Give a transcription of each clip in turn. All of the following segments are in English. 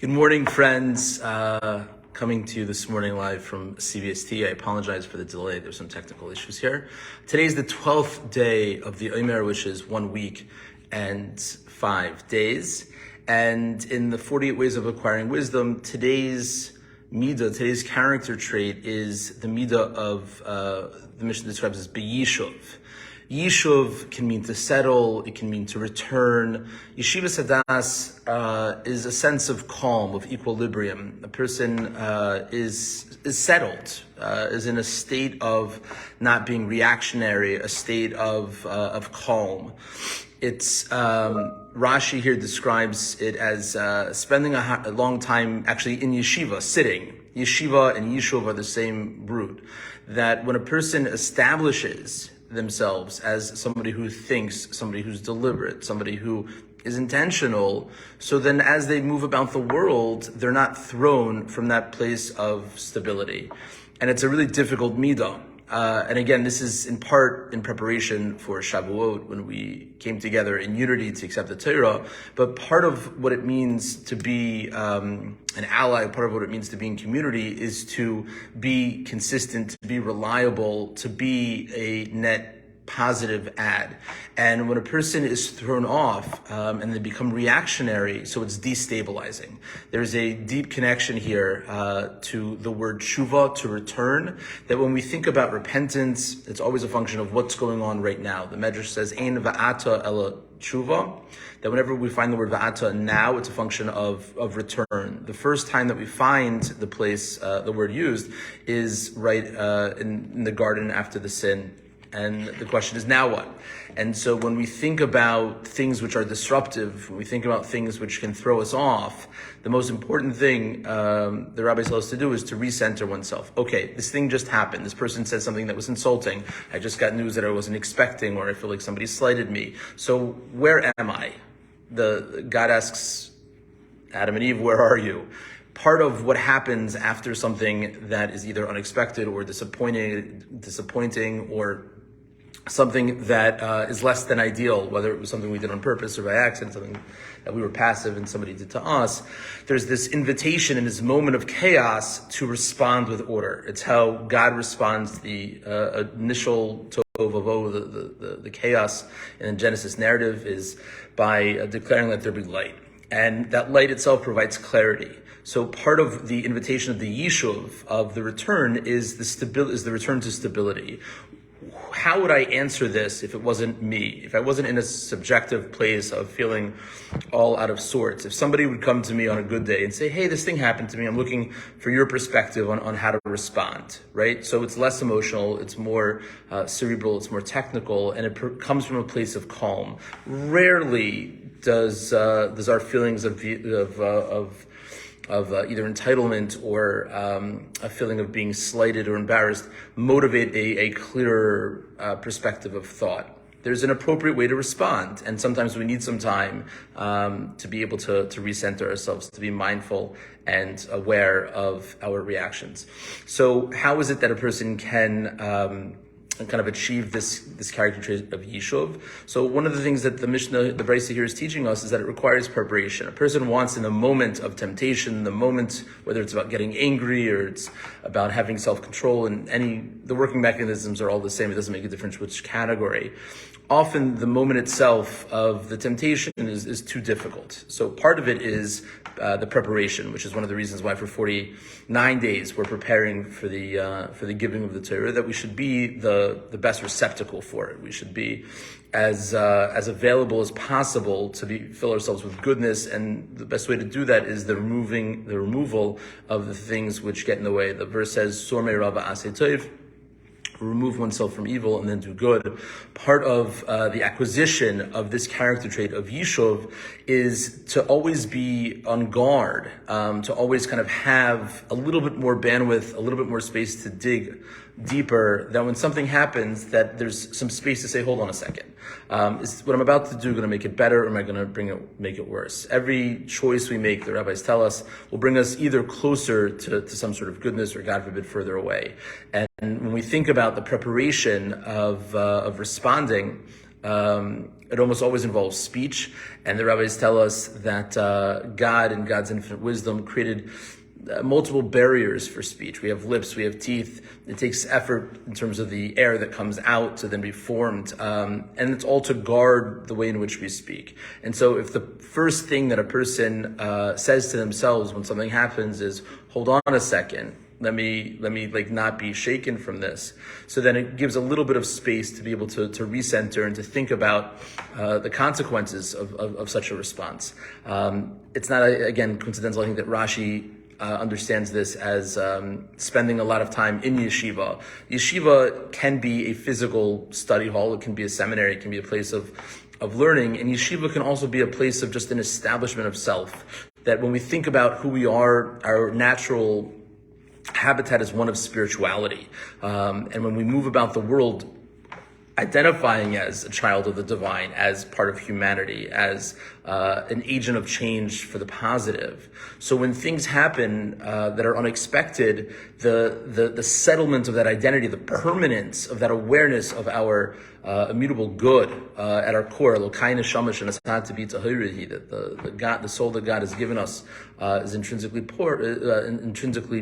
Good morning, friends. Coming to you this morning live from CBST. I apologize for the delay. There's some technical issues here. Today is the 12th day of the Omer, which is 1 week and 5 days. And in the 48 ways of acquiring wisdom, today's midah, today's character trait is the midah of the Mishnah describes as b'yishuv. Yishuv can mean to settle, it can mean to return. Yeshivas hadas is a sense of calm, of equilibrium. A person is settled, is in a state of not being reactionary, a state of calm. It's Rashi here describes it as spending a long time actually in yeshiva, sitting. Yeshiva and yishuv are the same root. That when a person establishes themselves as somebody who thinks, somebody who's deliberate, somebody who is intentional, so then as they move about the world, they're not thrown from that place of stability. And it's a really difficult midah. And again, this is in part in preparation for Shavuot, when we came together in unity to accept the Torah. But part of what it means to be an ally, part of what it means to be in community, is to be consistent, to be reliable, to be a net positive ad. And when a person is thrown off and they become reactionary, so it's destabilizing. There's a deep connection here to the word tshuva, to return, that when we think about repentance, it's always a function of what's going on right now. The Medrash says, ein va'ata ela tshuva, that whenever we find the word va'ata now, it's a function of return. The first time that we find the place, the word used, is right in the garden after the sin. And the question is, now what? And so when we think about things which are disruptive, when we think about things which can throw us off, the most important thing the rabbis tell us to do is to recenter oneself. Okay, this thing just happened. This person said something that was insulting. I just got news that I wasn't expecting, or I feel like somebody slighted me. So where am I? God asks Adam and Eve, where are you? Part of what happens after something that is either unexpected or disappointing, or something that is less than ideal, whether it was something we did on purpose or by accident, something that we were passive and somebody did to us, there's this invitation in this moment of chaos to respond with order. It's how God responds to the initial tohu vavohu, the chaos in the Genesis narrative, is by declaring, let there be light. And that light itself provides clarity. So part of the invitation of the yishuv, of the return, is the return to stability. How would I answer this if it wasn't me? If I wasn't in a subjective place of feeling all out of sorts? If somebody would come to me on a good day and say, hey, this thing happened to me, I'm looking for your perspective on how to respond, right? So it's less emotional, it's more cerebral, it's more technical, and it comes from a place of calm. Rarely does our feelings of either entitlement or a feeling of being slighted or embarrassed motivate a clearer perspective of thought. There's an appropriate way to respond, and sometimes we need some time to be able to recenter ourselves, to be mindful and aware of our reactions. So how is it that a person can kind of achieve this character trait of yishuv? So one of the things that the Mishnah, the Brisa here, is teaching us is that it requires preparation. A person wants, in the moment of temptation, the moment, whether it's about getting angry or it's about having self-control, and the working mechanisms are all the same. It doesn't make a difference which category. Often the moment itself of the temptation is too difficult. So part of it is the preparation, which is one of the reasons why for 49 days we're preparing for the giving of the Torah, that we should be the best receptacle for it. We should be as available as possible to fill ourselves with goodness, and the best way to do that is the removal of the things which get in the way. The verse says, "Sormei rava aseh tov," remove oneself from evil and then do good. Part of the acquisition of this character trait of yishuv is to always be on guard, to always kind of have a little bit more bandwidth, a little bit more space to dig deeper, that when something happens, that there's some space to say, hold on a second. Is what I'm about to do going to make it better, or am I going to make it worse? Every choice we make, the rabbis tell us, will bring us either closer to some sort of goodness, or God forbid, further away. And when we think about the preparation of responding, it almost always involves speech. And the rabbis tell us that God and God's infinite wisdom created multiple barriers for speech. We have lips, we have teeth. It takes effort in terms of the air that comes out to then be formed. And it's all to guard the way in which we speak. And so if the first thing that a person says to themselves when something happens is, hold on a second, let me like not be shaken from this. So then it gives a little bit of space to be able to recenter and to think about the consequences of such a response. It's not, again, coincidental. I think that Rashi understands this as spending a lot of time in yeshiva. Yeshiva can be a physical study hall. It can be a seminary. It can be a place of learning. And yeshiva can also be a place of just an establishment of self. That when we think about who we are, our natural habitat is one of spirituality. And when we move about the world, identifying as a child of the divine, as part of humanity, as an agent of change for the positive. So when things happen that are unexpected, the settlement of that identity, the permanence of that awareness of our immutable good at our core, Elokai neshama shenasat to be tahirihi, that the soul that God has given us is intrinsically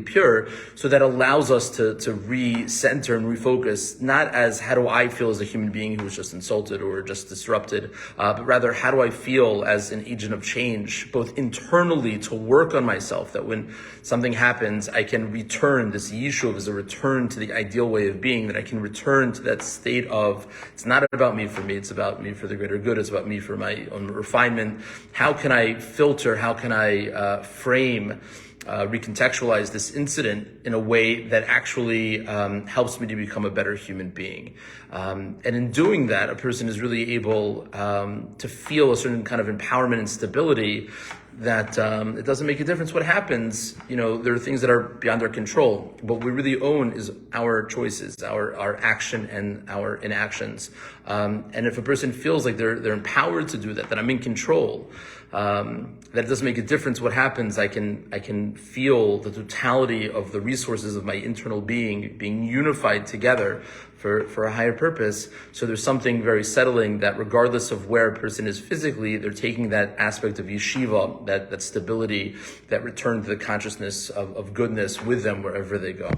pure, so that allows us to re-center and refocus, not as how do I feel as a human being who was just insulted or just disrupted, but rather how do I feel as an agent of change, both internally to work on myself, that when something happens, I can return. This yishuv is a return to the ideal way of being, that I can return to that state of, it's not about me for me, it's about me for the greater good, it's about me for my own refinement. How can I filter, how can I frame, recontextualize this incident in a way that actually helps me to become a better human being. And in doing that, a person is really able to feel a certain kind of empowerment and stability that it doesn't make a difference what happens. There are things that are beyond our control. What we really own is our choices, our action and our inactions. And if a person feels like they're empowered to do that I'm in control, that it doesn't make a difference what happens, I can feel the totality of the resources of my internal being unified together for a higher purpose. So there's something very settling that regardless of where a person is physically, they're taking that aspect of yeshiva, that stability, that return to the consciousness of goodness with them wherever they go.